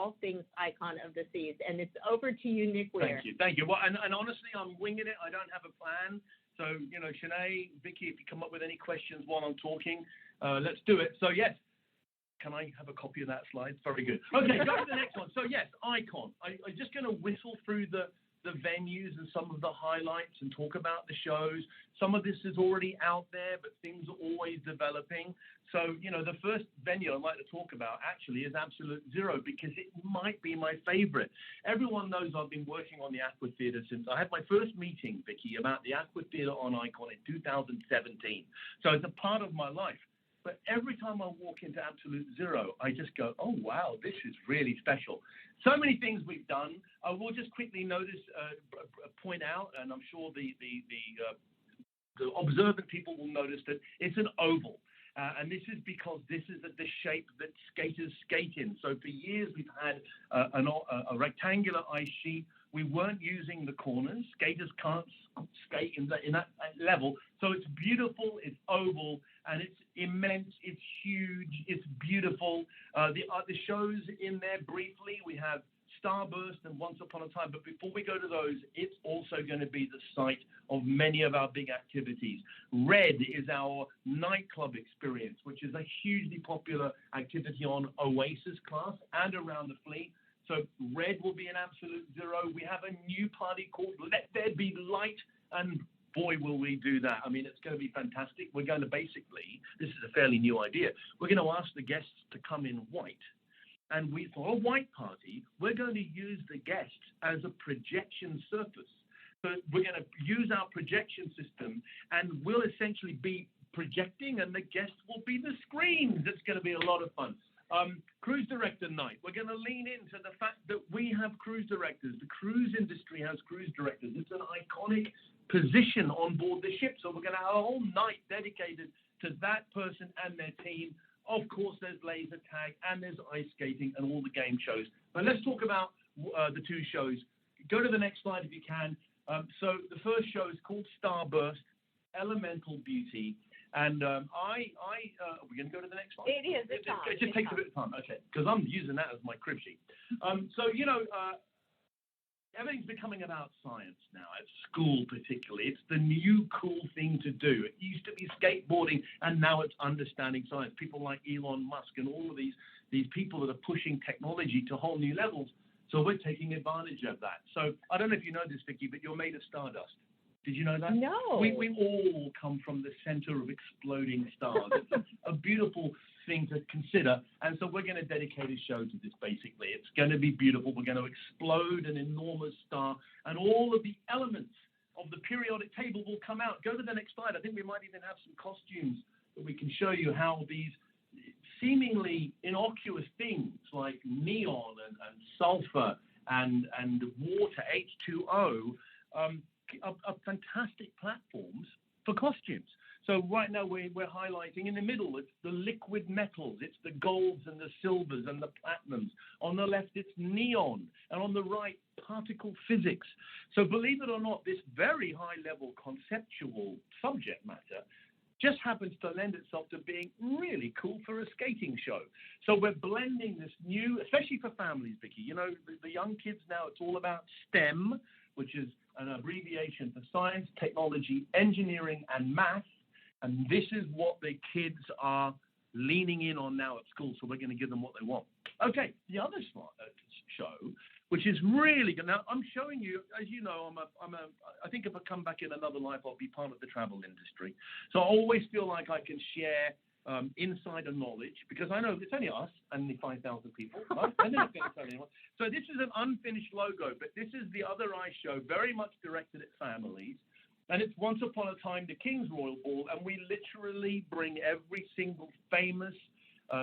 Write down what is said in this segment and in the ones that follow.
all things Icon of the Seas. And it's over to you, Nick Weir. Thank you. Well, and honestly, I'm winging it. I don't have a plan. So, you know, Shanae, Vicky, if you come up with any questions while I'm talking, let's do it. So, yes. Can I have a copy of that slide? Very good. Okay, go to the next one. So, yes, Icon. I'm just going to whistle through the venues and some of the highlights and talk about the shows. Some of this is already out there, but things are always developing. So, you know, the first venue I'd like to talk about actually is Absolute Zero, because it might be my favorite. Everyone knows I've been working on the Aqua Theater since I had my first meeting, Vicky, about the Aqua Theater on Icon in 2017. So it's a part of my life. But every time I walk into Absolute Zero, I just go, oh, wow, this is really special. So many things we've done. I will just quickly point out, and I'm sure the observant people will notice that it's an oval. And this is because this is the shape that skaters skate in. So for years, we've had a rectangular ice sheet. We weren't using the corners. Skaters can't skate in that level. So it's beautiful, it's oval, and it's immense, it's huge, it's beautiful. The shows in there briefly, we have Starburst and Once Upon a Time. But before we go to those, it's also going to be the site of many of our big activities. Red is our nightclub experience, which is a hugely popular activity on Oasis class and around the fleet. So Red will be an Absolute Zero. We have a new party called Let There Be Light, and boy, will we do that. I mean, it's going to be fantastic. We're going to basically, this is a fairly new idea, we're going to ask the guests to come in white. And for a white party, we're going to use the guests as a projection surface. So we're going to use our projection system, and we'll essentially be projecting, and the guests will be the screens. It's going to be a lot of fun. Cruise director night. We're going to lean into the fact that we have cruise directors. The cruise industry has cruise directors. It's an iconic position on board the ship. So we're going to have a whole night dedicated to that person and their team. Of course, there's laser tag and there's ice skating and all the game shows. But let's talk about the two shows. Go to the next slide if you can. So the first show is called Starburst, Elemental Beauty. And we're going to go to the next slide? It is. It just takes a bit of time. Okay, because I'm using that as my crib sheet. So, you know, everything's becoming about science now, at school particularly. It's the new cool thing to do. It used to be skateboarding, and now it's understanding science. People like Elon Musk and all of these people that are pushing technology to whole new levels. So we're taking advantage of that. So I don't know if you know this, Vicky, but you're made of stardust. Did you know that? No. We all come from the center of exploding stars. It's a beautiful thing to consider. And so we're going to dedicate a show to this, basically. It's going to be beautiful. We're going to explode an enormous star, and all of the elements of the periodic table will come out. Go to the next slide. I think we might even have some costumes that we can show you how these seemingly innocuous things like neon and sulfur and water, H2O, are fantastic platforms for costumes. So right now we're highlighting in the middle, it's the liquid metals, it's the golds and the silvers and the platinums. On the left, it's neon, and on the right, particle physics. So believe it or not, this very high-level conceptual subject matter just happens to lend itself to being really cool for a skating show. So we're blending this new, especially for families, Vicky. You know, the young kids now, it's all about STEM, which is an abbreviation for science, technology, engineering, and math. And this is what the kids are leaning in on now at school. So we're going to give them what they want. Okay, the other show, which is really good. Now, I'm showing you, as you know, I think if I come back in another life, I'll be part of the travel industry. So I always feel like I can share insider knowledge, because I know it's only us and the 5,000 people, right? I never think it's only anyone. So this is an unfinished logo, but this is the other ice show, very much directed at families. And it's Once Upon a Time, the King's Royal Ball, and we literally bring every single famous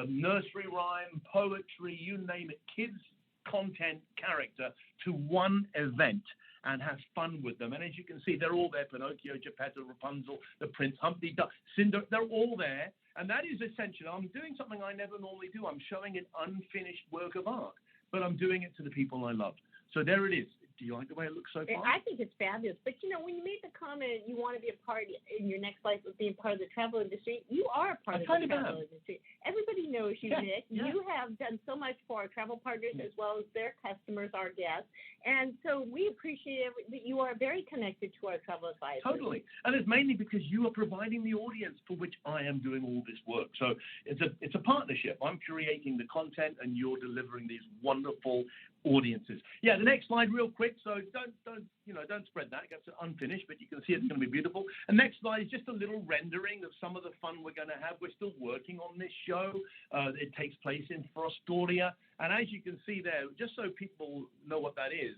nursery rhyme, poetry, you name it, kids content character to one event and have fun with them. And as you can see, they're all there: Pinocchio, Geppetto, Rapunzel, the Prince, Humpty Duck, Cinder, they're all there. And that is essential. I'm doing something I never normally do. I'm showing an unfinished work of art, but I'm doing it to the people I love. So there it is. Do you like the way it looks so far? I think it's fabulous. But, when you made the comment you want to be a part in your next life of being part of the travel industry, you are a part of the travel industry. Everybody knows you, Nick. Yeah. You have done so much for our travel partners as well as their customers, our guests. And so we appreciate that you are very connected to our travel advisors. Totally. And it's mainly because you are providing the audience for which I am doing all this work. So it's a partnership. I'm creating the content and you're delivering these wonderful audiences. Yeah, the next slide real quick. So don't spread that. It's unfinished, but you can see it's going to be beautiful. And next slide is just a little rendering of some of the fun we're going to have. We're still working on this show. It takes place in Fostoria. And as you can see there, just so people know what that is,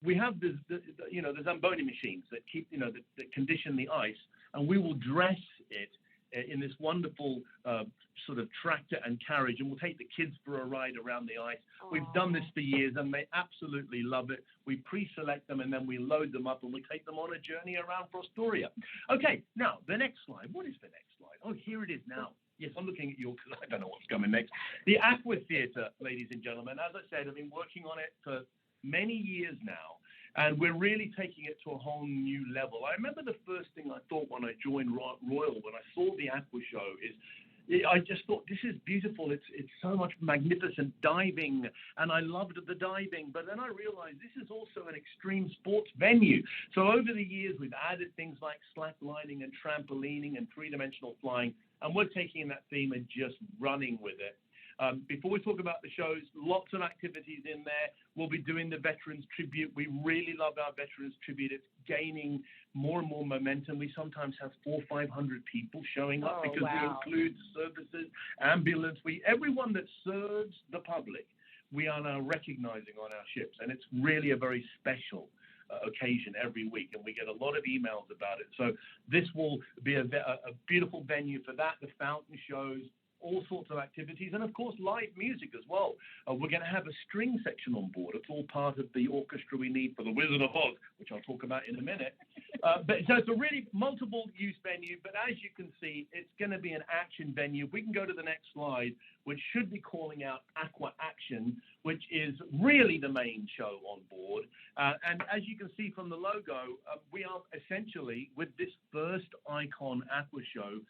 we have the Zamboni machines that keep, that condition the ice, and we will dress it in this wonderful sort of tractor and carriage, and we'll take the kids for a ride around the ice. Aww. We've done this for years, and they absolutely love it. We pre-select them, and then we load them up, and we take them on a journey around Fostoria. Okay, now, the next slide. What is the next slide? Oh, here it is now. Yes, I'm looking at you because I don't know what's coming next. The Aqua Theatre, ladies and gentlemen. As I said, I've been working on it for many years now, and we're really taking it to a whole new level. I remember the first thing I thought when I joined Royal, when I saw the Aqua Show, I just thought, this is beautiful. It's so much magnificent diving, and I loved the diving. But then I realized this is also an extreme sports venue. So over the years, we've added things like slacklining and trampolining and three-dimensional flying, and we're taking that theme and just running with it. Before we talk about the shows, lots of activities in there. We'll be doing the Veterans Tribute. We really love our Veterans Tribute. It's gaining more and more momentum. We sometimes have 400 or 500 people showing up because we include services, ambulance. Everyone that serves the public, we are now recognizing on our ships, and it's really a very special occasion every week, and we get a lot of emails about it. So this will be a beautiful venue for that, the fountain shows, all sorts of activities, and of course live music as well. We're going to have a string section on board. It's all part of the orchestra we need for the Wizard of Oz, which I'll talk about in a minute. So it's a really multiple use venue, but as you can see, it's going to be an action venue. We can go to the next slide, which should be calling out Aqua Action, which is really the main show on board. And as you can see from the logo, we are essentially, with this first Icon Aqua Show,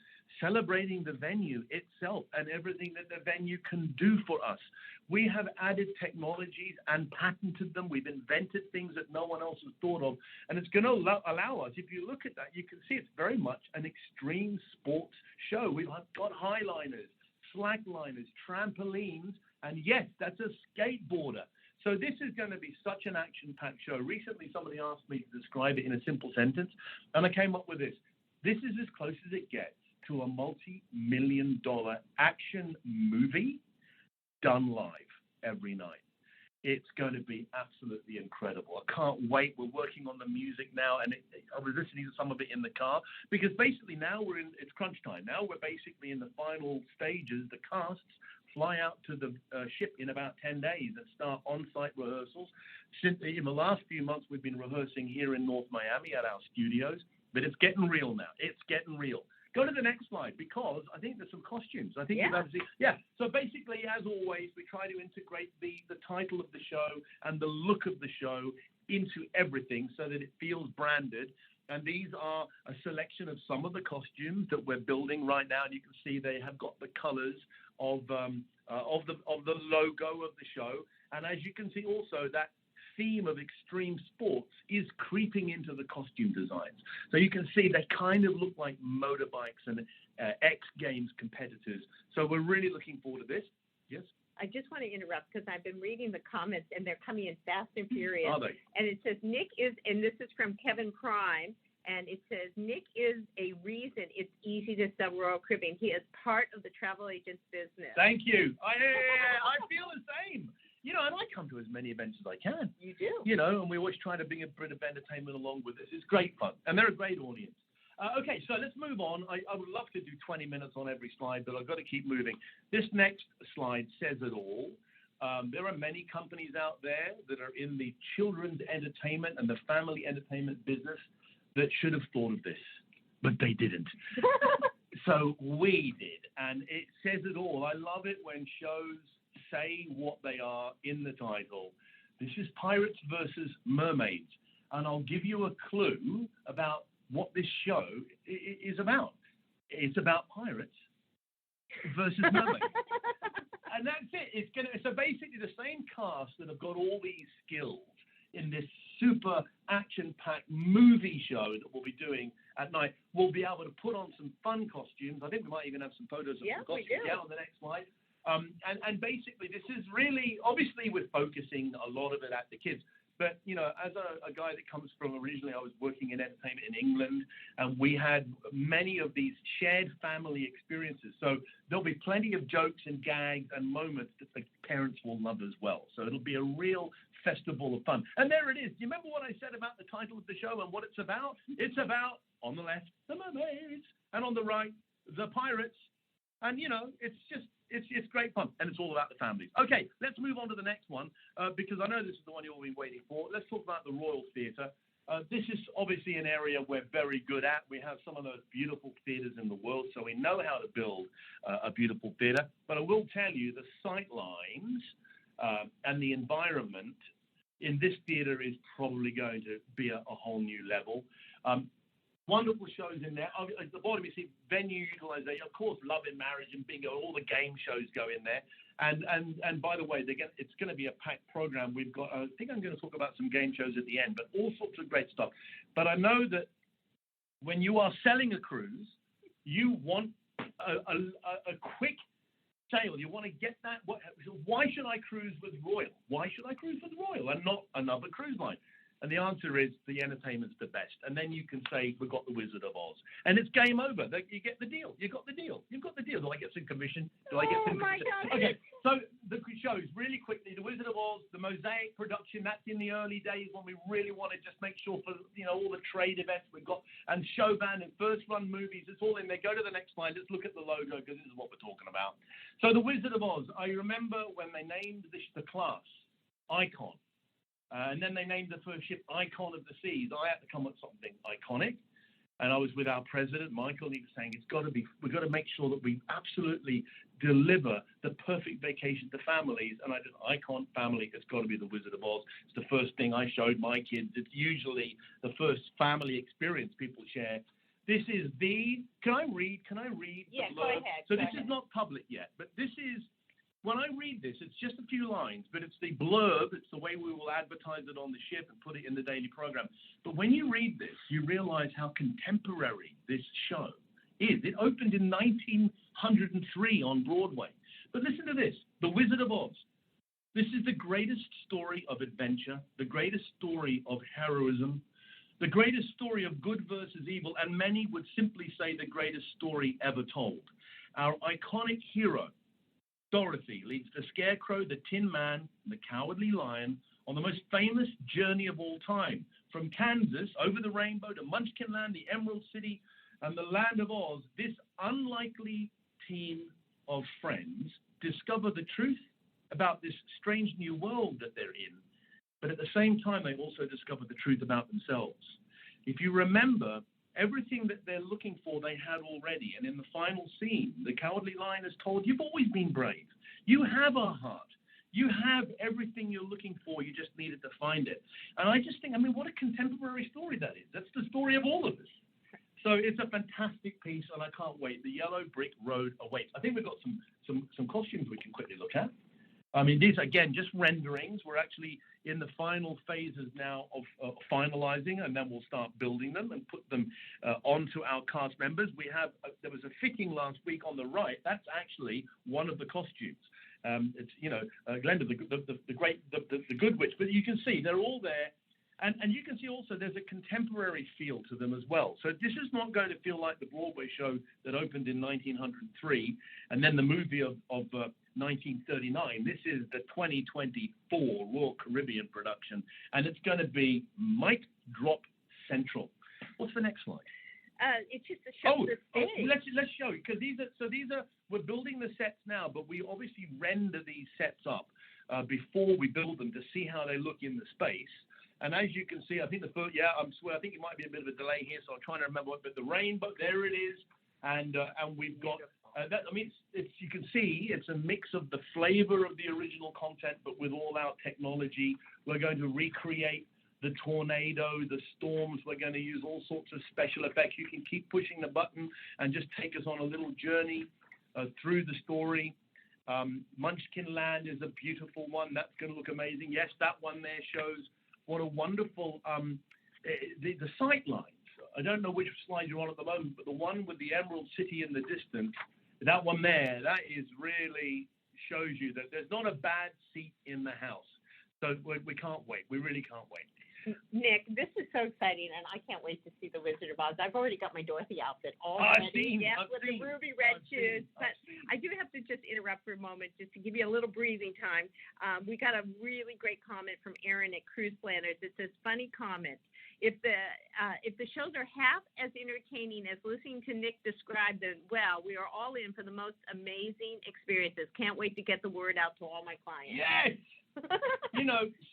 celebrating the venue itself and everything that the venue can do for us. We have added technologies and patented them. We've invented things that no one else has thought of. And it's going to allow us, if you look at that, you can see it's very much an extreme sports show. We've got highliners, slackliners, trampolines, and yes, that's a skateboarder. So this is going to be such an action-packed show. Recently, somebody asked me to describe it in a simple sentence, and I came up with this. This is as close as it gets to a multi-million-dollar action movie done live every night. It's going to be absolutely incredible. I can't wait. We're working on the music now, and I was listening to some of it in the car, because basically now it's crunch time. Now we're basically in the final stages. The casts fly out to the ship in about 10 days and start on-site rehearsals. In the last few months, we've been rehearsing here in North Miami at our studios, but it's getting real now. It's getting real. Go to the next slide, because I think there's some costumes. I think you've actually, So basically, as always, we try to integrate the title of the show and the look of the show into everything so that it feels branded. And these are a selection of some of the costumes that we're building right now. And you can see they have got the colors of the logo of the show. And as you can see also, that theme of extreme sports is creeping into the costume designs. So you can see they kind of look like motorbikes and X Games competitors. So we're really looking forward to this. Yes? I just want to interrupt because I've been reading the comments, and they're coming in fast and furious. Are they? And it says, Nick is, and this is from Kevin Prime, and it says, Nick is a reason it's easy to sell Royal Caribbean. He is part of the travel agent's business. Thank you. I feel the same. And I come to as many events as I can. You do. And we always try to bring a bit of entertainment along with this. It's great fun, and they're a great audience. Okay, so let's move on. I would love to do 20 minutes on every slide, but I've got to keep moving. This next slide says it all. There are many companies out there that are in the children's entertainment and the family entertainment business that should have thought of this, but they didn't. So we did, and it says it all. I love it when shows say what they are in the title. This is pirates versus mermaids. And I'll give you a clue about what this show is about. It's about pirates versus mermaids. And that's it. So basically the same cast that have got all these skills in this super action-packed movie show that we'll be doing at night will be able to put on some fun costumes. I think we might even have some photos of the costumes on the next slide. And basically this is really, obviously we're focusing a lot of it at the kids. But, you know, as a guy that comes from originally, I was working in entertainment in England, and we had many of these shared family experiences. So there'll be plenty of jokes and gags and moments that the parents will love as well. So it'll be a real festival of fun. And there it is. Do you remember what I said about the title of the show and what it's about? It's about, on the left, the mermaids, and on the right, the pirates. And, you know, it's great fun, and it's all about the families. Okay, let's move on to the next one, because I know this is the one you've all been waiting for. Let's talk about the Royal Theatre. This is obviously an area we're very good at. We have some of those beautiful theatres in the world, so we know how to build a beautiful theatre. But I will tell you, the sight lines and the environment in this theatre is probably going to be a whole new level. Wonderful shows in there. At the bottom, you see venue utilization. Of course, Love and Marriage and Bingo, all the game shows go in there. And by the way, it's going to be a packed program. We've got, I think I'm going to talk about some game shows at the end, but all sorts of great stuff. But I know that when you are selling a cruise, you want a quick sale. You want to get that. Why should I cruise with Royal? Why should I cruise with Royal and not another cruise line? And the answer is the entertainment's the best. And then you can say, we've got the Wizard of Oz. And it's game over. You get the deal. You got the deal. You've got the deal. Do I get some commission? Do I get some commission? God. Okay, so the shows, really quickly, the Wizard of Oz, the Mosaic production, that's in the early days when we really want to just make sure for, you know, all the trade events we've got, and Showvan and first run movies, it's all in there. Go to the next slide. Let's look at the logo, because this is what we're talking about. So the Wizard of Oz, I remember when they named the class Icon. And then they named the first ship Icon of the Seas. I had to come up with something iconic. And I was with our president, Michael, and he was saying, we've got to make sure that we absolutely deliver the perfect vacation to families. And I said, Icon family, it's got to be the Wizard of Oz. It's the first thing I showed my kids. It's usually the first family experience people share. This is can I read? Yeah, go ahead. So this is not public yet, but this is, when I read this, it's just a few lines, but it's the blurb. It's the way we will advertise it on the ship and put it in the daily program. But when you read this, you realize how contemporary this show is. It opened in 1903 on Broadway. But listen to this, The Wizard of Oz. This is the greatest story of adventure, the greatest story of heroism, the greatest story of good versus evil, and many would simply say the greatest story ever told. Our iconic hero, Dorothy, leads the Scarecrow, the Tin Man, and the Cowardly Lion on the most famous journey of all time. From Kansas, over the rainbow, to Munchkinland, the Emerald City, and the Land of Oz, this unlikely team of friends discover the truth about this strange new world that they're in. But at the same time, they also discover the truth about themselves. If you remember, everything that they're looking for, they had already. And in the final scene, the Cowardly Lion is told, you've always been brave. You have a heart. You have everything you're looking for. You just needed to find it. And I just think, what a contemporary story that is. That's the story of all of us. So it's a fantastic piece, and I can't wait. The Yellow Brick Road awaits. I think we've got some costumes we can quickly look at. These, again, just renderings. We're actually in the final phases now of finalizing, and then we'll start building them and put them onto our cast members. There was a fitting last week on the right. That's actually one of the costumes. It's, Glenda, the Good Witch. But you can see they're all there. And you can see also there's a contemporary feel to them as well. So this is not going to feel like the Broadway show that opened in 1903 and then the movie of 1939. This is the 2024 Royal Caribbean production, and it's going to be mic drop central. What's the next slide? It's just a show the stage. Let's show you, because we're building the sets now, but we obviously render these sets up before we build them to see how they look in the space. And as you can see, I think I think it might be a bit of a delay here, so I'm trying to remember but the rainbow, there it is, and we've got You can see it's a mix of the flavor of the original content, but with all our technology. We're going to recreate the tornado, the storms. We're going to use all sorts of special effects. You can keep pushing the button and just take us on a little journey through the story. Munchkin Land is a beautiful one. That's going to look amazing. Yes, that one there shows what a wonderful, the sight lines. I don't know which slide you're on at the moment, but the one with the Emerald City in the distance, that one there, that is really shows you that there's not a bad seat in the house. So we can't wait. We really can't wait. Nick, this is so exciting, and I can't wait to see the Wizard of Oz. I've already got my Dorothy outfit all ready. With the ruby red shoes. But I do have to just interrupt for a moment just to give you a little breathing time. We got a really great comment from Aaron at Cruise Planners. It says, funny comment. If the shows are half as entertaining as listening to Nick describe them, well, we are all in for the most amazing experiences. Can't wait to get the word out to all my clients. Yes!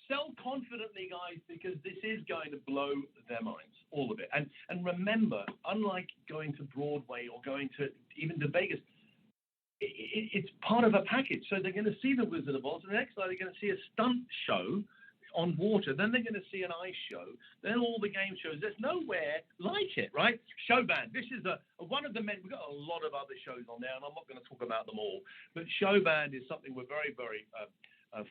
Sell confidently, guys, because this is going to blow their minds, all of it. And remember, unlike going to Broadway or going to even to Vegas, it's part of a package. So they're going to see the Wizard of Oz, and the next night they're going to see a stunt show on water, then they're going to see an ice show, then all the game shows. There's nowhere like it, right? Show band. This is one of the men. We've got a lot of other shows on there, and I'm not going to talk about them all, but show band is something we're very, very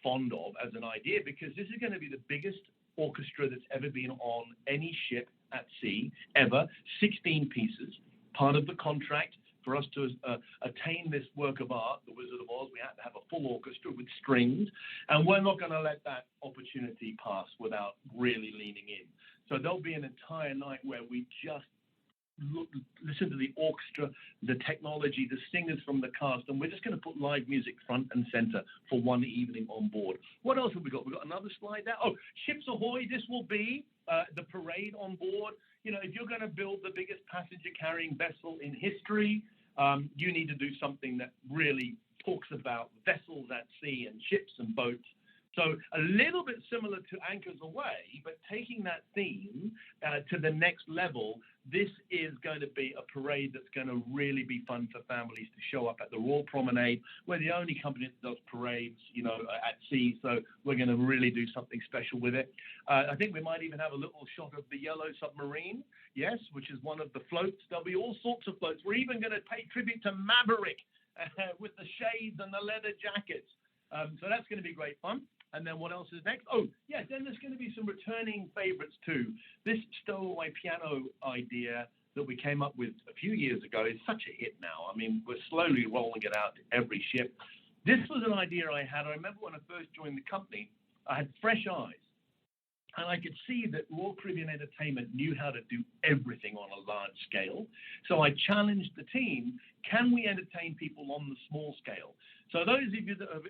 fond of as an idea, because this is going to be the biggest orchestra that's ever been on any ship at sea ever. 16 pieces. Part of the contract for us to attain this work of art, the Wizard of Oz, we had to have a full orchestra with strings, and we're not going to let that opportunity pass without really leaning in. So there'll be an entire night where we just listen to the orchestra, the technology, the singers from the cast, and we're just going to put live music front and center for one evening on board. What else have we got? We've got another slide there. Oh, Ships Ahoy. This will be the parade on board. If you're going to build the biggest passenger-carrying vessel in history, you need to do something that really talks about vessels at sea and ships and boats. So a little bit similar to Anchors Away, but taking that theme to the next level. This is going to be a parade that's going to really be fun for families to show up at the Royal Promenade. We're the only company that does parades, at sea, so we're going to really do something special with it. I think we might even have a little shot of the Yellow Submarine, yes, which is one of the floats. There'll be all sorts of floats. We're even going to pay tribute to Maverick with the shades and the leather jackets. So that's going to be great fun. And then what else is next? Oh, yeah, then there's going to be some returning favorites too. This stowaway piano idea that we came up with a few years ago is such a hit now. I mean, we're slowly rolling it out to every ship. This was an idea I had. I remember when I first joined the company, I had fresh eyes. And I could see that Royal Caribbean Entertainment knew how to do everything on a large scale. So I challenged the team, can we entertain people on the small scale? So those of you that have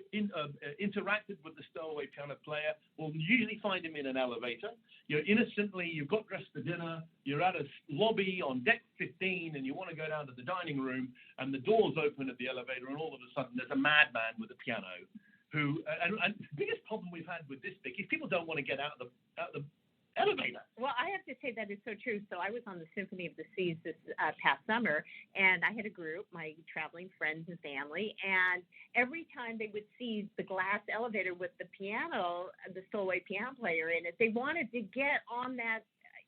interacted with the stowaway piano player will usually find him in an elevator. You've got dressed for dinner, you're at a lobby on deck 15, and you want to go down to the dining room, and the doors open at the elevator, and all of a sudden there's a madman with a piano. And the biggest problem we've had with this big is people don't want to get out of the elevator. Well, I have to say that is so true. So I was on the Symphony of the Seas this past summer, and I had a group, my traveling friends and family, and every time they would see the glass elevator with the piano, the stowaway piano player in it, they wanted to get on that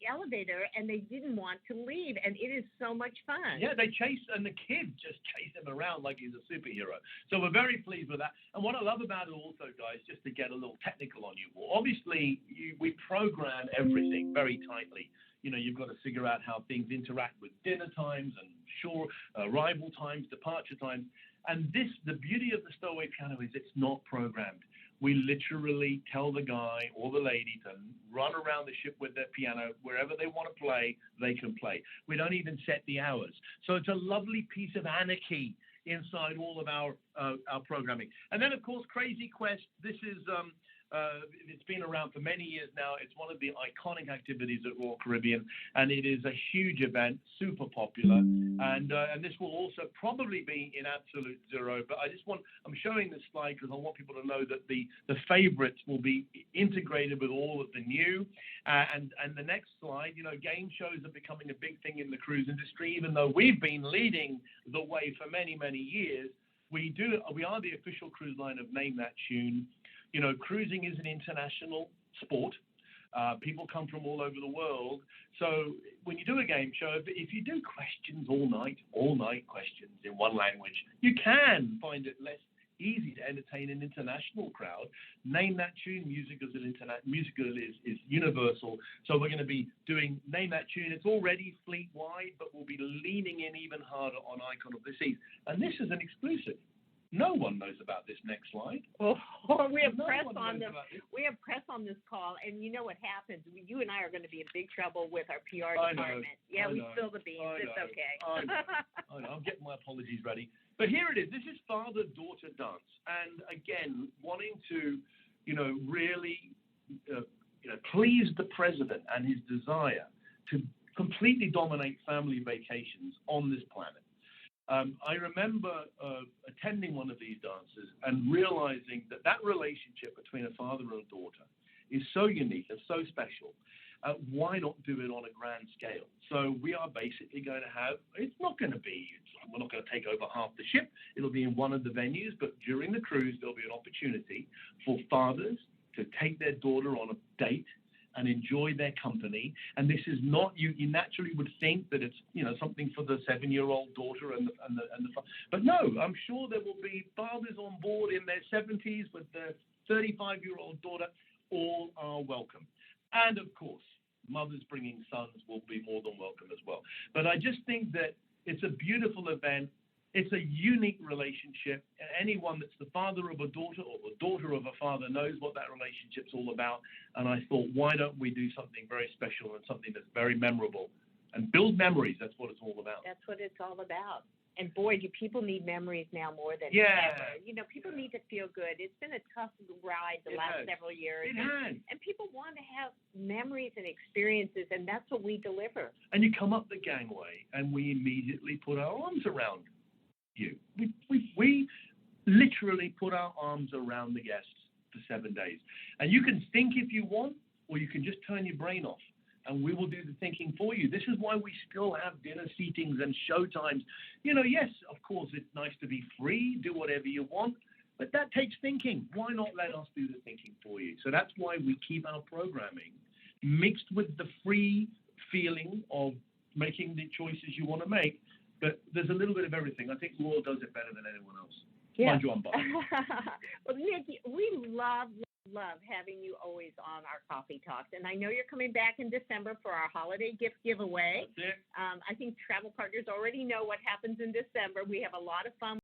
elevator and they didn't want to leave, and it is so much fun. Yeah, the kids just chase him around like he's a superhero. So we're very pleased with that. And what I love about it also, guys, just to get a little technical on you, obviously we program everything very tightly. You've got to figure out how things interact with dinner times and arrival times, departure times. And the beauty of the stowaway piano is it's not programmed. We literally tell the guy or the lady to run around the ship with their piano. Wherever they want to play, they can play. We don't even set the hours. So it's a lovely piece of anarchy inside all of our programming. And then, of course, Crazy Quest. This is It's been around for many years now. It's one of the iconic activities at Royal Caribbean, and it is a huge event, super popular. And this will also probably be in absolute zero. But I'm showing this slide because I want people to know that the favorites will be integrated with all of the new. And the next slide, game shows are becoming a big thing in the cruise industry, even though we've been leading the way for many, many years. We are the official cruise line of Name That Tune. Cruising is an international sport. People come from all over the world. So when you do a game show, if you do questions all night questions in one language, you can find it less easy to entertain an international crowd. Name That Tune musical is universal. So we're going to be doing Name That Tune. It's already fleet-wide, but we'll be leaning in even harder on Icon of the Seas. And this is an exclusive. No one knows about this next slide. Oh, we have press on this call, and you know what happens. You and I are going to be in big trouble with our PR department. We spill the beans. It's okay. I know. I'm getting my apologies ready. But here it is. This is father-daughter dance. And again, wanting to, really, please the president and his desire to completely dominate family vacations on this planet. I remember attending one of these dances and realizing that relationship between a father and a daughter is so unique and so special. Why not do it on a grand scale? So we are basically going to have, we're not going to take over half the ship. It'll be in one of the venues, but during the cruise, there'll be an opportunity for fathers to take their daughter on a date and enjoy their company. And this is not, you naturally would think that it's, something for the 7-year-old daughter and the but no, I'm sure there will be fathers on board in their 70s with their 35-year-old daughter. All are welcome. And of course, mothers bringing sons will be more than welcome as well. But I just think that it's a beautiful event. It's a unique relationship. Anyone that's the father of a daughter or the daughter of a father knows what that relationship's all about. And I thought, why don't we do something very special and something that's very memorable and build memories? That's what it's all about. That's what it's all about. And boy, do people need memories now more than ever. People need to feel good. It's been a tough ride the last several years. It has. And people want to have memories and experiences, and that's what we deliver. And you come up the gangway, and we immediately put our arms around you. We literally put our arms around the guests for 7 days. And you can think if you want, or you can just turn your brain off, and we will do the thinking for you. This is why we still have dinner seatings and show times. Yes, of course, it's nice to be free, do whatever you want, but that takes thinking. Why not let us do the thinking for you? So that's why we keep our programming mixed with the free feeling of making the choices you want to make. But there's a little bit of everything. I think Royal does it better than anyone else. Yeah. Mind you, I'm biased. Well, Nick, we love having you always on our Coffee Talks. And I know you're coming back in December for our holiday gift giveaway. That's it. I think travel partners already know what happens in December. We have a lot of fun.